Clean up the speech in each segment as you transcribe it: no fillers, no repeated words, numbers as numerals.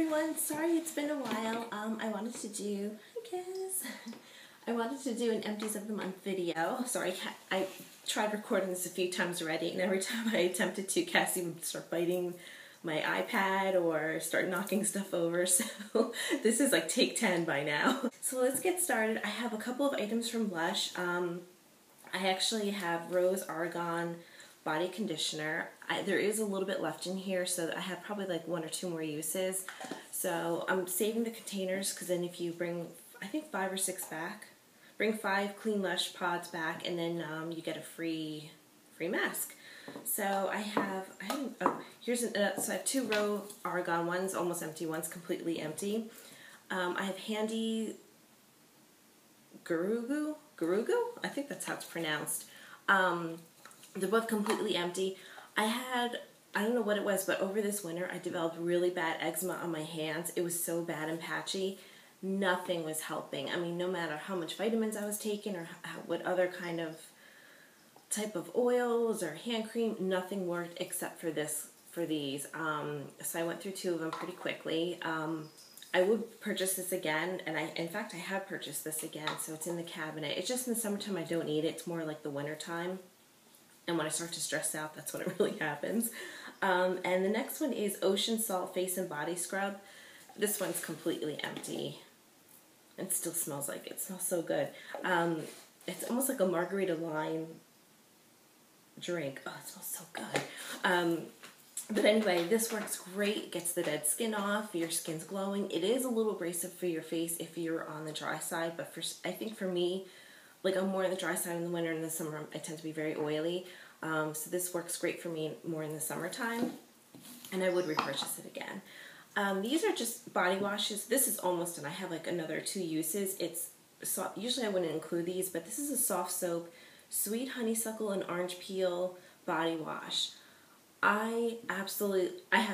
everyone, sorry it's been a while. I wanted to do, hi Kiz. I wanted to do an Empties of the Month video. Sorry, I tried recording this a few times already, and every time I attempted to, Cassie would start biting my iPad or start knocking stuff over, so this is like take 10 by now. So let's get started. I have a couple of items from Lush. I actually have Rose Argan body conditioner. There is a little bit left in here, so I have probably like 1 or 2 more uses. So I'm saving the containers because then if you bring, I think 5 or 6 back, bring 5 clean Lush pods back, and then you get a free mask. So I have, so I have 2 Rose Argan, one's almost empty, one's completely empty. I have Handy Gurugu, I think that's how it's pronounced. They're both completely empty. I don't know what it was, but over this winter I developed really bad eczema on my hands. It was so bad and patchy. Nothing was helping. I mean, no matter how much vitamins I was taking or what other kind of type of oils or hand cream, nothing worked except for these. So I went through 2 of them pretty quickly. I would purchase this again, and in fact I have purchased this again, so it's in the cabinet. It's just in the summertime I don't need it. It's more like the winter time. And when I start to stress out, that's when it really happens. And the next one is Ocean Salt Face and Body Scrub. This one's completely empty. It still smells like it. It smells so good. It's almost like a margarita lime drink. Oh, it smells so good. But anyway, this works great. Gets the dead skin off. Your skin's glowing. It is a little abrasive for your face if you're on the dry side, but I think for me, like I'm more on the dry side in the winter, and in the summer I tend to be very oily. So this works great for me more in the summertime, and I would repurchase it again. These are just body washes. This is almost done. I have like another 2 uses. Usually I wouldn't include these, but this is a soft soap, sweet honeysuckle and orange peel body wash. I have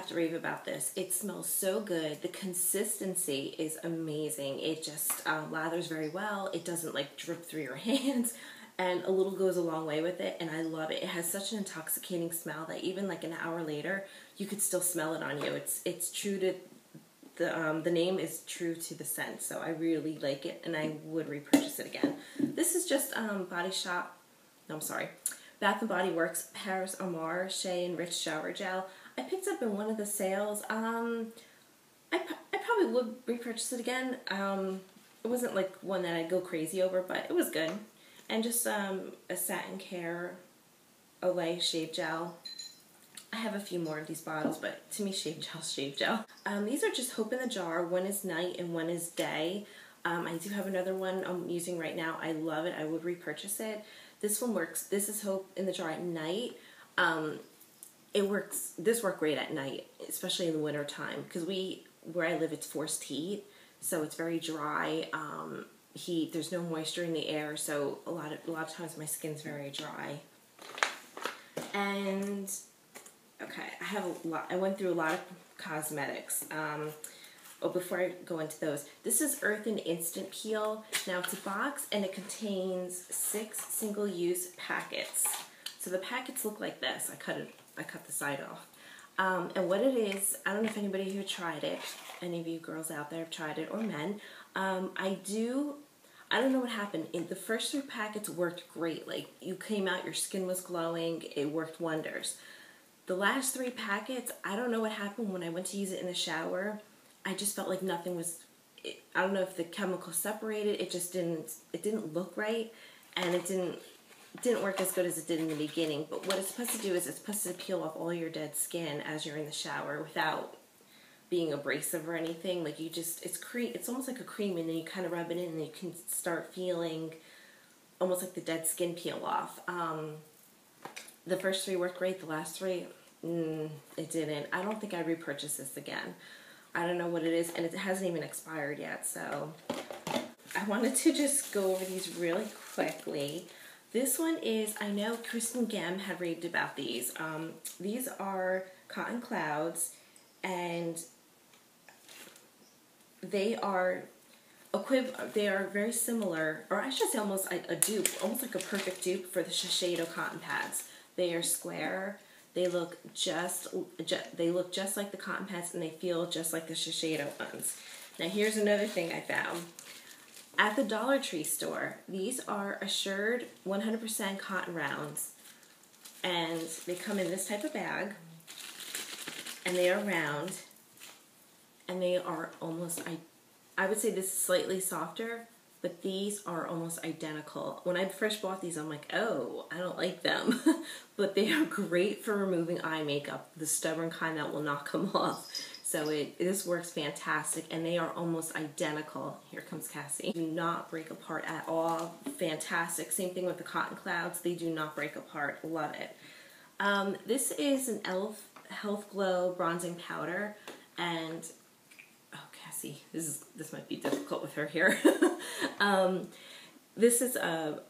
to rave about this. It smells so good. The consistency is amazing. It just lathers very well. It doesn't like drip through your hands, and a little goes a long way with it, and I love it. It has such an intoxicating smell that even like an hour later, you could still smell it on you. It's true to the name is true to the scent, so I really like it, and I would repurchase it again. This is just Bath & Body Works Paris Amar Shea Enriched Shower Gel. I picked up in one of the sales. I probably would repurchase it again. It wasn't like one that I'd go crazy over, but it was good. And just a Satin Care Olay Shave Gel. I have a few more of these bottles, but to me, shave gel's shave gel. These are just Hope in the Jar. One is night and one is day. I do have another one I'm using right now. I love it. I would repurchase it. This one works. This is Hope in the Jar at night. It works. This worked great at night, especially in the winter time, because where I live, it's forced heat, so it's very dry. Heat. There's no moisture in the air, so a lot of times my skin's very dry. And okay, I went through a lot of cosmetics. Before I go into those, this is Earth and Instant Peel. Now it's a box and it contains 6 single-use packets. So the packets look like this. I cut the side off. And what it is, I don't know if anybody here tried it. Any of you girls out there have tried it, or men. I don't know what happened. The first 3 packets worked great. Like, you came out, your skin was glowing. It worked wonders. The last 3 packets, I don't know what happened when I went to use it in the shower. I just felt like nothing was, I don't know if the chemical separated, it didn't look right, and it didn't work as good as it did in the beginning. But what it's supposed to do is it's supposed to peel off all your dead skin as you're in the shower without being abrasive or anything. Like it's almost like a cream, and then you kind of rub it in and you can start feeling almost like the dead skin peel off. The first 3 worked great, the last 3, it didn't. I don't think I'd repurchase this again. I don't know what it is, and it hasn't even expired yet, so I wanted to just go over these really quickly. This one is, I know Kristen Gem had raved about these. These are Cotton Clouds, and they are very similar, or I should say almost like a dupe, almost like a perfect dupe for the Shiseido cotton pads. They are square. They look just like the cotton pads, and they feel just like the Shiseido ones. Now here's another thing I found. At the Dollar Tree store, these are assured 100% cotton rounds, and they come in this type of bag, and they are round, and they are almost, I would say this is slightly softer, but these are almost identical. When I first bought these, I'm like, oh, I don't like them. But they are great for removing eye makeup, the stubborn kind that will not come off. So this works fantastic, and they are almost identical. Here comes Cassie. Do not break apart at all. Fantastic. Same thing with the Cotton Clouds. They do not break apart. Love it. This is an e.l.f. Health Glow Bronzing Powder, and Cassie, this might be difficult with her here. This is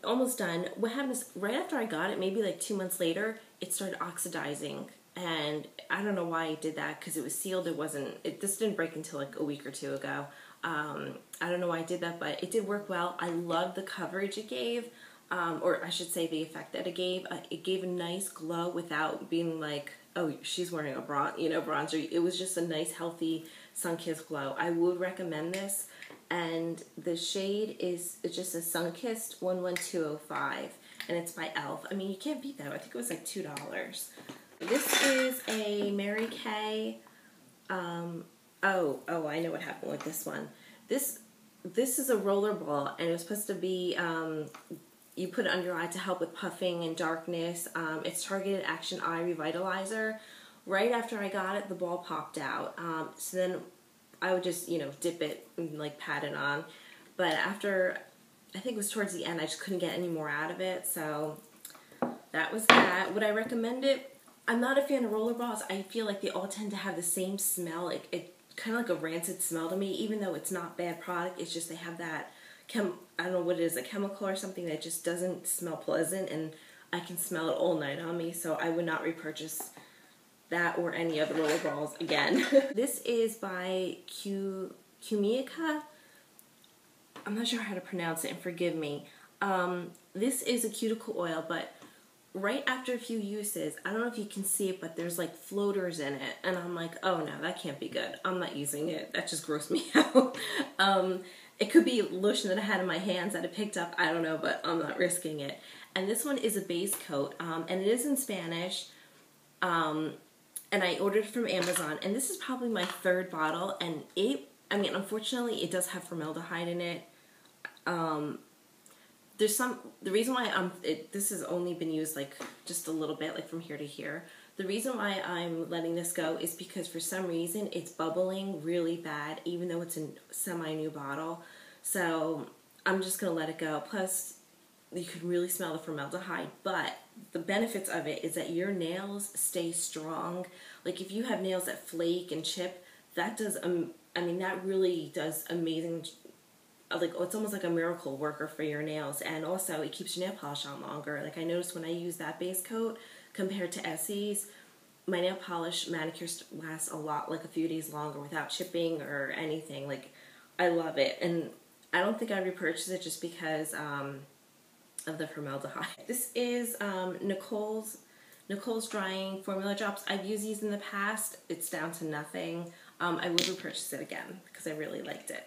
almost done. What happened is, right after I got it, maybe like 2 months later, it started oxidizing. And I don't know why I did that, because it was sealed. This didn't break until like a week or two ago. I don't know why I did that, but it did work well. I love the coverage it gave, or I should say the effect that it gave. It gave a nice glow without being like, oh, she's wearing a bronzer. It was just a nice, healthy, sun-kissed glow. I would recommend this. And the shade is just a Sun-Kissed 11205, and it's by e.l.f. I mean, you can't beat that. I think it was like $2. This is a Mary Kay. I know what happened with this one. This is a roller ball, and it was supposed to be, you put it under your eye to help with puffing and darkness. It's Targeted Action Eye Revitalizer. Right after I got it, the ball popped out. So then I would just, dip it and like pat it on. But after, I think it was towards the end, I just couldn't get any more out of it. So that was that. Would I recommend it? I'm not a fan of roller balls. I feel like they all tend to have the same smell. It kind of like a rancid smell to me, even though it's not bad product. It's just they have that, I don't know what it is, a chemical or something that just doesn't smell pleasant, and I can smell it all night on me, so I would not repurchase that or any other roller balls again. This is by Kumika. I'm not sure how to pronounce it, and forgive me. This is a cuticle oil, but right after a few uses, I don't know if you can see it, but there's like floaters in it, and I'm like, oh no, that can't be good. I'm not using it. That just grossed me out. It could be lotion that I had in my hands that I picked up. I don't know, but I'm not risking it. And this one is a base coat, and it is in Spanish. And I ordered it from Amazon, and this is probably my third bottle, and unfortunately, it does have formaldehyde in it. The reason why this has only been used like just a little bit, like from here to here. The reason why I'm letting this go is because for some reason it's bubbling really bad, even though it's a semi-new bottle. So I'm just gonna let it go. Plus, you can really smell the formaldehyde, but the benefits of it is that your nails stay strong. Like if you have nails that flake and chip, that does, that really does amazing. Like, it's almost like a miracle worker for your nails, and also it keeps your nail polish on longer. Like I noticed when I use that base coat compared to Essie's, my nail polish manicures lasts a lot, like a few days longer without chipping or anything. Like, I love it, and I don't think I'd repurchase it just because of the formaldehyde. This is Nicole's Drying Formula Drops. I've used these in the past. It's down to nothing. I would repurchase it again because I really liked it.